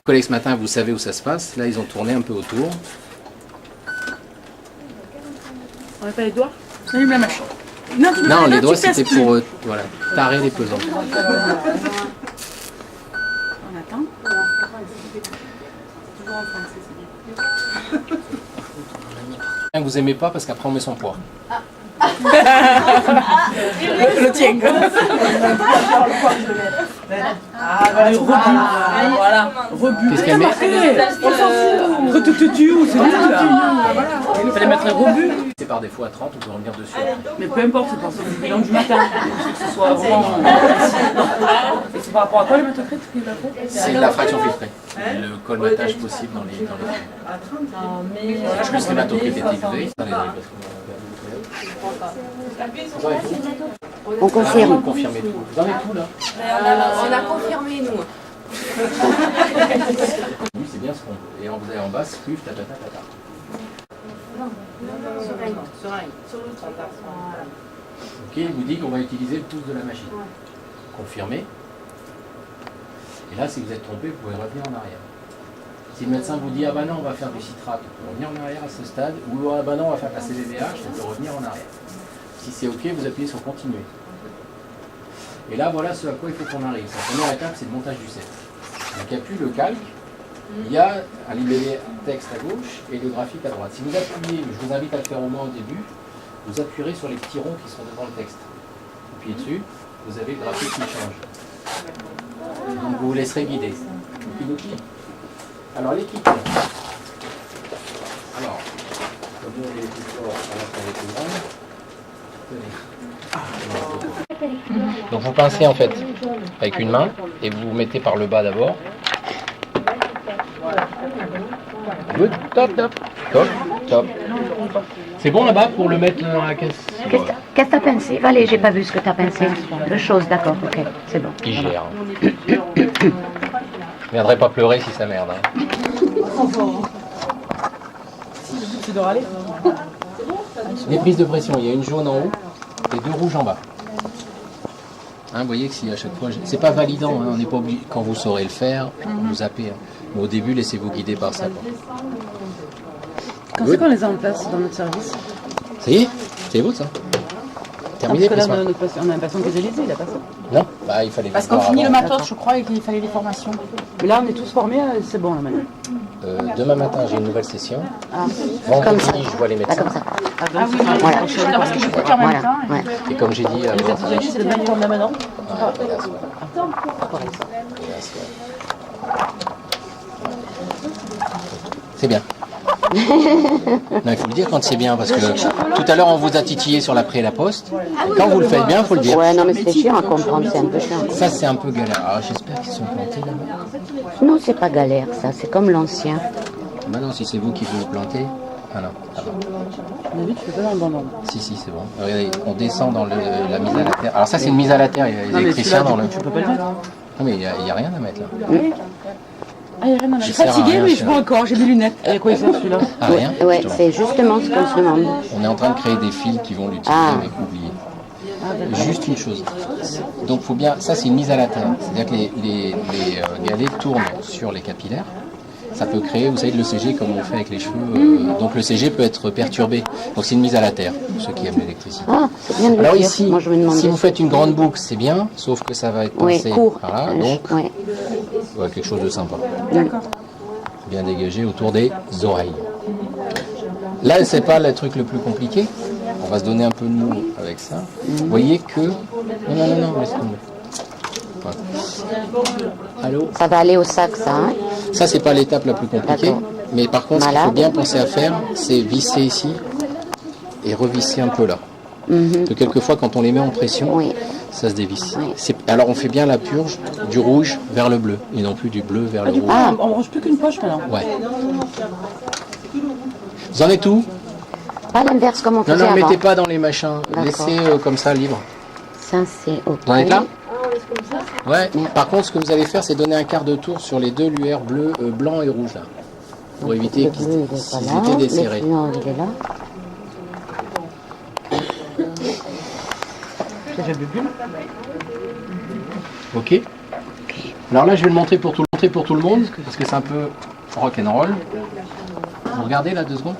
collègues ce matin, vous savez où ça se passe. Là, ils ont tourné un peu autour. On n'a pas les doigts? Salut la machine. Non, les doigts, c'était pour voilà, tarer les pesants. On attend. Vous aimez pas parce qu'après on met son poids. Le tien. Voilà. Rebut. Qu'est-ce qu'elle met? Retututu ou c'est il fallait mettre un rebut. C'est par défaut à 30, on peut revenir dessus. Mais peu importe, c'est parce que c'est bilan du matin. Que ce soit vraiment. Et c'est par rapport à quoi le métocrit qui va faire? C'est la fraction filtrée. Le colmatage possible dans les je pense que l'hématocrit est élevé. On confirme. Vous confirmez tout. Vous en êtes tout là? On a confirmé, nous. Oui, c'est bien ce qu'on veut. Et vous avez en bas, scruve, tatata. Ok, il vous dit qu'on va utiliser le pouce de la machine. Confirmez. Et là, si vous êtes trompé, vous pouvez revenir en arrière. Si le médecin vous dit ah bah non, on va faire du citrate, on peut revenir en arrière à ce stade, ou ah bah non, on va faire passer les VH, on peut revenir en arrière. Si c'est ok, vous appuyez sur continuer. Et là, voilà ce à quoi il faut qu'on arrive. La première étape, c'est le montage du set. Donc il n'y a plus le calque, il y a un libellé texte à gauche et le graphique à droite. Si vous appuyez, je vous invite à le faire au moins au début, vous appuierez sur les petits ronds qui sont devant le texte. Vous appuyez dessus, vous avez le graphique qui change. Donc vous vous laisserez guider. Alors l'équipe. Alors, comme nous on est les plus forts, alors qu'on est plus grands. Donc vous pincez en fait avec une main et vous mettez par le bas d'abord. Good, top. C'est bon là-bas pour le mettre dans la caisse? Qu'est-ce que t'as pincé? Allez, j'ai pas vu ce que t'as pincé. De choses, d'accord, ok, c'est bon. Il gère. Je viendrai pas pleurer si ça merde. Hein. Tu dois aller. Les prises de pression, il y a une jaune en haut et deux rouges en bas. Hein, vous voyez que si à chaque fois, c'est pas validant, hein, on n'est pas obligé, quand vous saurez le faire, vous zappez. Hein. Mais au début, laissez-vous guider par ça. Quoi. Quand c'est qu'on les a en place dans notre service? Ça y est, c'est beau ça. Terminé. Parce que là, on a un patient spécialisé, il a pas ça. Non, bah il fallait. Parce qu'on finit le matos, je crois, et qu'il fallait les formations. Mais là, on est tous formés, c'est bon là maintenant. Demain matin, j'ai une nouvelle session. Ah, Vendredi, je vois les médecins. comme ça. Ah oui, Voilà. parce que je peux en même temps. Ouais. Et comme j'ai dit, Les étudiants, c'est le même temps de la maintenant. C'est bien. Non, il faut le dire quand c'est bien, parce que tout à l'heure on vous a titillé sur la pré et la poste. Quand vous le faites bien, il faut le dire. Ouais, non, mais c'est chiant à comprendre, c'est un peu chiant. Ça, c'est un peu galère. Alors, j'espère qu'ils sont plantés là-bas. Non, c'est pas galère, ça, c'est comme l'ancien. Bah non, si c'est vous qui vous plantez. Ah non, ça va. Tu fais pas dans le bon ordre. Si, c'est bon. Regardez, on descend dans la mise à la terre. Alors ça, c'est une mise à la terre. Il y a les électriciens dans le... Tu peux pas le mettre. Non, mais il n'y a rien à mettre là. Ah, il y a rien à mettre. Je suis sert à fatiguée, rien, mais je je vois encore, j'ai des lunettes. Et à quoi il sert celui-là? Ah, rien. Ouais, justement. c'est justement ce qu'on se demande. On est en train de créer des fils qui vont l'utiliser, Ah. mais oubliez. Juste une chose. Donc faut bien, ça c'est une mise à la terre. C'est-à-dire que les galets tournent sur les capillaires. Ça peut créer, vous savez, le CG comme on fait avec les cheveux. Donc le CG peut être perturbé. Donc c'est une mise à la terre, pour ceux qui aiment l'électricité. Ah, c'est bien de le Alors dire. ici, Moi, je me demandais. si vous faites une grande boucle, c'est bien, sauf que ça va être Oui, pincé court. par là. Donc, Ouais. ouais, quelque chose de sympa. D'accord. Bien dégagé autour des oreilles. Là, c'est pas le truc le plus compliqué. On va se donner un peu de mou avec ça. Vous voyez que... Non, laisse tomber. Ouais. Allô? Ça va aller au sac, ça, hein? Ça, c'est pas l'étape la plus compliquée. D'accord. Mais par contre, ce qu'il faut Malade. bien penser à faire, c'est visser ici et revisser un peu là. Parce que quelquefois, quand on les met en pression, Oui. ça se dévisse. Oui. Alors, on fait bien la purge du rouge vers le bleu, et non plus du bleu vers le rouge. Ah, on range plus qu'une poche maintenant. Ouais. Vous en êtes où? Pas l'inverse comme on Non, faisait non, avant. mettez pas dans les machins. D'accord. Laissez comme ça, libre. Ça, c'est OK. Vous en êtes là? Ouais. Par contre, ce que vous allez faire, c'est donner un quart de tour sur les deux lueurs bleues, blanc et rouge là. Pour éviter Le qu'ils bleu, il est s'ils pas là. étaient desserrés. Non, il est là. J'ai déjà bu. Ok. Alors là, je vais le montrer pour tout le monde. montrer pour tout le monde, parce que c'est un peu rock'n'roll. Vous regardez là 2 secondes.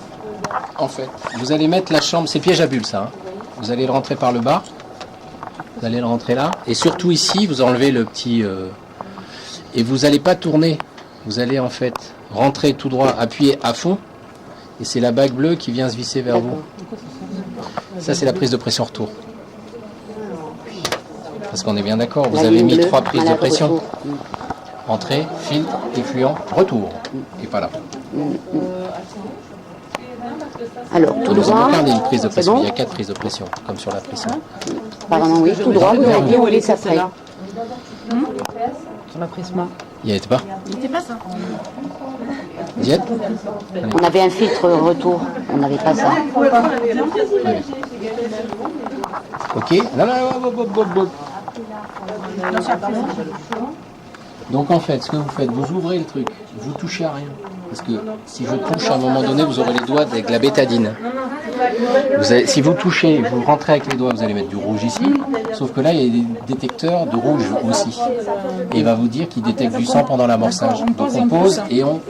En fait, vous allez mettre la chambre, c'est piège à bulles ça. Hein. Vous allez le rentrer par le bas. Vous allez le rentrer là. Et surtout ici, vous enlevez le petit... et vous n'allez pas tourner. Vous allez en fait rentrer tout droit, appuyer à fond. Et c'est la bague bleue qui vient se visser vers vous. Ça, c'est la prise de pression retour. Parce qu'on est bien d'accord, vous avez mis 3 prises de pression. Entrée, filtre, effluent, retour. Et pas là. Alors, tout Nous droit. avons regardé une prise de pression. bon Il y a 4 prises de pression, comme sur la pression. Apparemment, oui, tout droit. Vous avez dit où est ça après? Sur la prisma. Il n'y était pas? Il n'était pas ça. Vous y êtes? On avait un filtre retour. On n'avait pas ça. Ok. Là, là, hop, hop, hop, hop. Donc en fait, ce que vous faites, vous ouvrez le truc, vous touchez à rien. Parce que si je touche à un moment donné, vous aurez les doigts avec la bétadine. Si vous touchez, vous rentrez avec les doigts, vous allez mettre du rouge ici. Sauf que là, il y a des détecteurs de rouge aussi. Et il va vous dire qu'il détecte du sang pendant l'amorçage. Donc on pose et on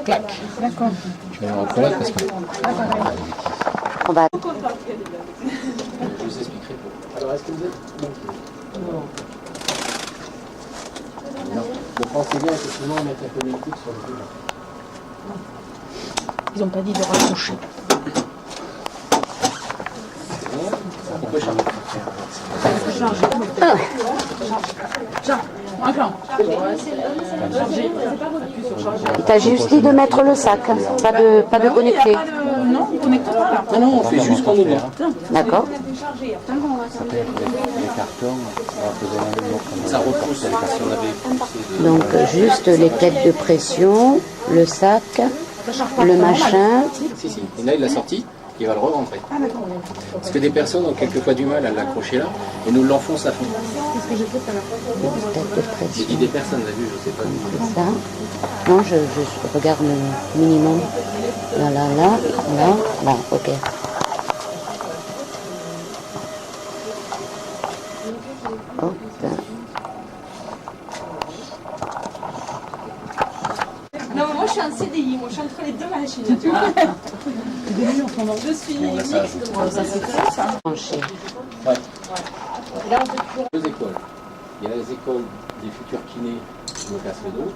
claque. D'accord. Je vais me reconnaître parce que... On va. Je vous expliquerai pour. Alors, est-ce que vous êtes... Non. Donc pensez bien effectivement à mettre la connectique sur le fil. Ils n'ont pas dit de raccrocher. On peut changer. Il t'a juste dit de mettre le sac, pas de connecter. Non, on connecte pas. Ah non, on fait juste qu'on ouvre. D'accord. Ça repousse. Si on avait poussé de... Donc juste les têtes de pression, le sac, le machin. Si, si. Et là, il l'a sorti, il va le re-rentrer. Parce que des personnes ont quelquefois du mal à l'accrocher là, et nous l'enfoncent à fond. Tête de J'ai pression. dit des personnes, vous avez vu, je sais pas. C'est ça. Non, je regarde le minimum. Là, là, là, là. Bon, ok. Hop. Non, mais moi je suis un CDI, moi je suis entre les deux machines. Tu vois. Je suis On a ça à ajouter. Branché. Ouais. Là, on fait toujours 2 écoles. Il y a les écoles des futurs kinés qui me cassent le dos.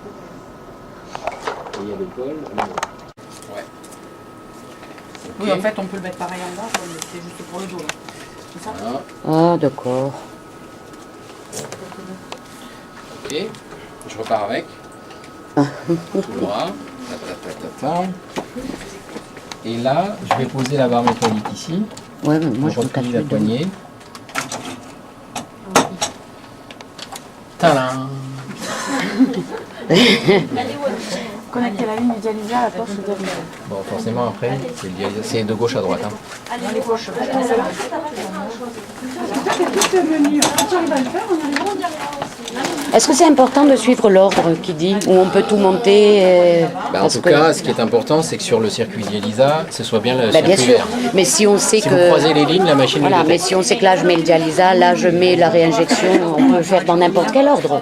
Et il y a l'école. Ouais. Oui, en fait, on peut le mettre pareil en bas, mais c'est juste pour le dos. Là. C'est ça? Voilà. Ah, d'accord. Ok. Je repars avec. Tout le bras. Et là, je vais poser la barre métallique ici. Ouais, mais moi Je je me replie casse la le dos. poignée. Tadam! Connecter la ligne du dialyseur à la poche de dialyseur. Bon, forcément, après, c'est de gauche à droite. Hein. Dans les poches. Est-ce que c'est important de suivre l'ordre qui dit où on peut tout monter En parce tout que- cas, ce qui est important, c'est que sur le circuit dialysa, ce soit bien le Ben, bien circuit sûr, vert. mais si on sait Si que... vous croisez les lignes, la machine Voilà, le mais détecte. si on sait que là je mets le dialysa, là je mets la réinjection, on peut faire dans n'importe quel ordre.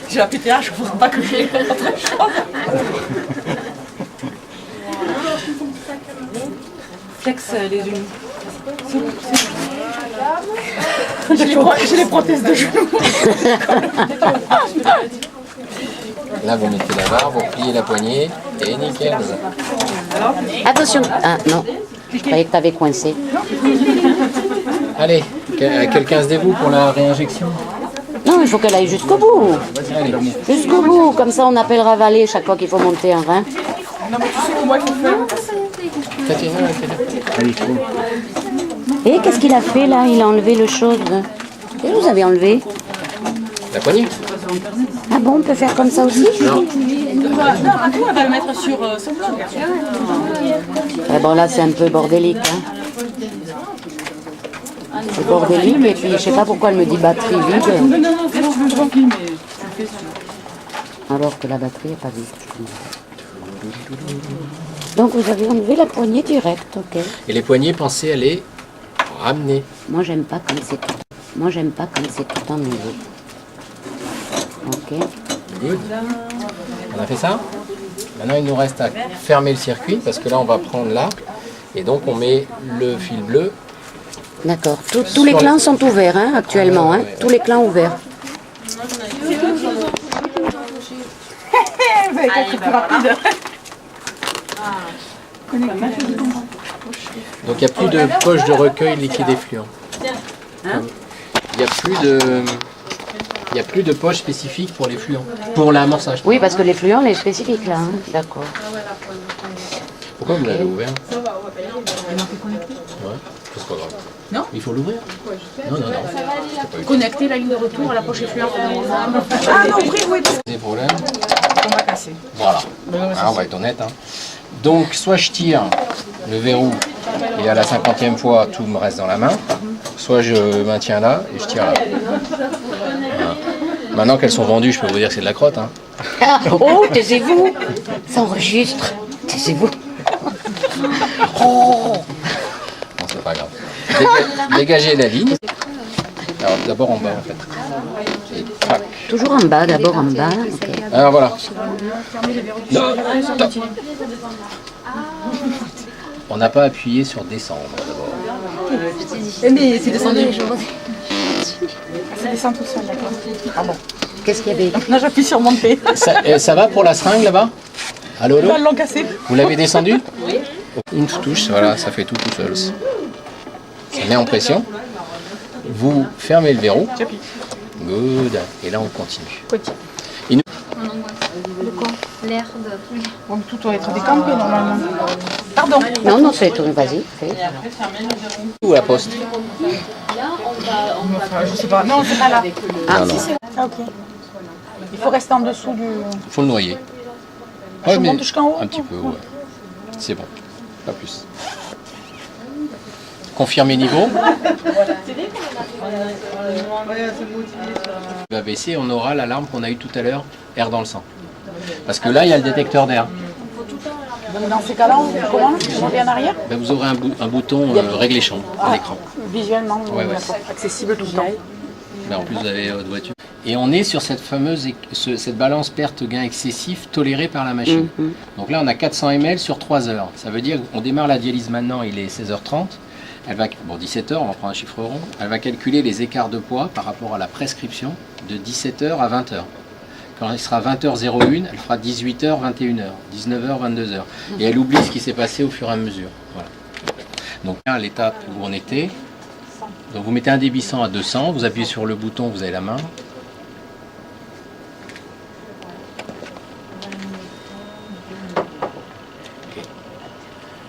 J'ai la PTA, je ne voudrais pas que j'ai autre chose. Flex les unis. J'ai les prothèses de genoux. Là, vous mettez la barre, vous pliez la poignée, et nickel. Attention. Ah non, je croyais que tu avais coincé. Allez, quelqu'un se dévoue pour la réinjection. Non, il faut qu'elle aille jusqu'au bout. Allez. Jusqu'au bout, comme ça on appellera Valet chaque fois qu'il faut monter un rein. Non mais tu sais comment il faut faire. Tatiana, allez, Et qu'est-ce qu'il a fait là? Il a enlevé le chose. Et vous avez enlevé? la poignée. Ah bon, on peut faire comme ça aussi? Non. Non, Matou, elle va le mettre sur son blog. Ah bon, là c'est un peu bordélique. Hein. C'est bordélique et puis je sais pas pourquoi elle me dit batterie vide. Non, c'est tranquille, mais je le fais sur... Alors que la batterie n'est pas vide. Donc vous avez enlevé la poignée directe, ok. Et les poignées, pensez à les ramener. Moi, j'aime pas quand c'est tout. Moi, j'aime pas quand c'est tout emmêlé. Ok. Good. On a fait ça. Maintenant, il nous reste à fermer le circuit parce que là, on va prendre là. Et donc, on met le fil bleu. D'accord. Tous les clans sont ouverts hein, actuellement. Hein. Tous les clans ouverts. Donc, il n'y a plus de poche de recueil liquide effluent. Il n'y a plus de poche spécifique pour les fluents, pour l'amorçage. Oui, parce que les fluents, les spécifiques là. Hein. D'accord. Pourquoi vous l'avez ouvert? Ouais, c'est pas grave. Non. Il faut l'ouvrir? Non, non, non. Connecter la ligne de retour à la poche effluent. Ah non, pris, oui. Des problèmes? On va casser. Voilà. Ah, on va être honnête. Hein. Donc, soit je tire le verrou et à la 50e fois, tout me reste dans la main. Soit je maintiens là et je tire là. Voilà. Maintenant qu'elles sont vendues, je peux vous dire que c'est de la crotte. Hein. Oh, taisez-vous. Ça enregistre. Taisez-vous. Oh. Non, c'est pas grave. Dégagez la ligne. Alors, d'abord en bas, en fait. Et tac. Toujours en bas, d'abord en bas. Ok. Alors, voilà. Non, stop. On n'a pas appuyé sur descendre, d'abord. Mais c'est descendu. Ça descend tout seul, d'accord. Ah bon. Qu'est-ce qu'il y avait écrit? Là, j'appuie sur monter. Ça va pour la seringue là-bas? Allô, allô? Ils l'ont cassé. Vous l'avez descendu? Oui. Une touche, voilà, ça fait tout seul. Ça met en pression. Vous fermez le verrou. Good. Et là, on continue. L'air de tous les... Bon, tout doit être décampé normalement. Pardon. Non, non, c'est tout. Vas-y, fais. Où la poste? Enfin, je sais pas. Non, c'est pas là. Non, non. Ah, ok. Il faut rester en dessous du... Il faut le noyer. Je monte jusqu'en haut? Un petit peu, ouais. C'est bon. Pas plus. Confirmer niveau. Il va baisser, on aura l'alarme qu'on a eue tout à l'heure, air dans le sang. Parce que là, il y a le détecteur d'air. Donc dans ces cas-là, on comment? On revient en arrière? Ben, vous aurez un bouton réglé-champ à l'écran. Visuellement, Ouais, ouais. accessible tout le temps. Ben, en plus, vous avez votre voiture. Et on est sur cette fameuse cette balance perte-gain excessif tolérée par la machine. Donc là, on a 400 ml sur 3 heures. Ça veut dire qu'on démarre la dialyse maintenant, il est 16h30. Elle va, bon, 17h, on va prendre un chiffre rond. Elle va calculer les écarts de poids par rapport à la prescription de 17h à 20h. Quand il sera 20h01, elle fera 18h, 21h, 19h, 22h. Et elle oublie ce qui s'est passé au fur et à mesure. Voilà. Donc là, l'étape où on était. Donc vous mettez un débit 100 à 200, vous appuyez sur le bouton, vous avez la main. Okay.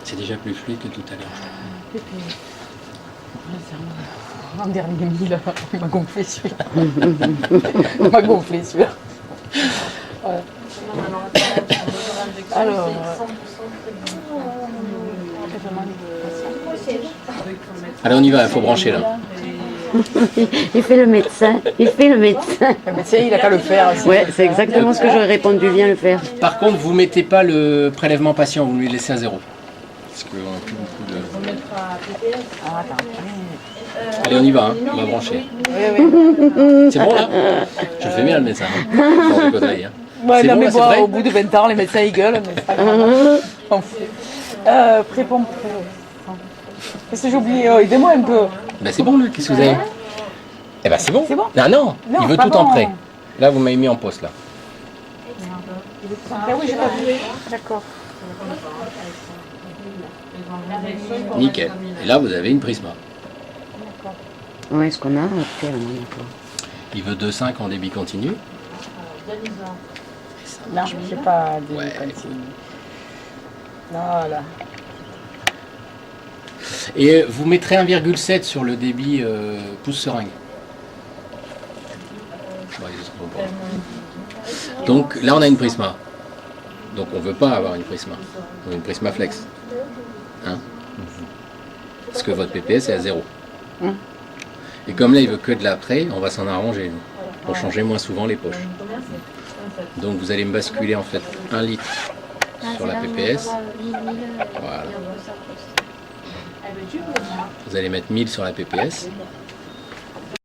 C'est déjà plus fluide que tout à l'heure. En dernier mille, il m'a gonflé celui-là. Il m'a gonflé celui-là. Ouais. Alors, allez, on y va, il faut brancher là. Il fait le médecin. Il fait le médecin. le médecin, il a qu'à le faire. Aussi. Ouais, c'est exactement ce que j'aurais répondu. Viens le faire. Par contre, vous ne mettez pas le prélèvement patient, vous lui laissez à 0. Parce qu'on n'a plus beaucoup de... Ah, attends. Allez, on y va, hein. On va brancher. Oui. C'est bon là? Je le fais bien le médecin. Hein. Sans déconner, hein. Ouais, C'est non, bon, mais là, c'est bon, vrai? au bout de 20 ans, les médecins ils gueulent, mais c'est pas grave. On fout. Prépompe. Qu'est-ce que j'ai oublié? Oh, aidez-moi un peu. Ben c'est bon, là, qu'est-ce que vous avez? Eh ben c'est bon. C'est bon? Ah non, Non, il veut pas tout en bon. prêt. Là, vous m'avez mis en poste là. Ah oui, j'ai pas vu. D'accord. Nickel. Et là, vous avez une Prisma. Ouais, ce qu'on a actuellement. D'accord. Il veut 2,5 en débit continu. Non, je sais pas. Des Ouais. Voilà. Et vous mettrez 1,7 sur le débit pouce seringue. Ouais, ils seront pas. Donc là, on a une Prisma. Donc on ne veut pas avoir une Prisma. On a une Prisma Flex. Hein? Parce que votre PPS est à 0. Et comme là, il veut que de l'après, on va s'en arranger nous, pour changer moins souvent les poches. Donc vous allez me basculer en fait 1 litre sur la PPS. Voilà. Vous allez mettre 1000 sur la PPS.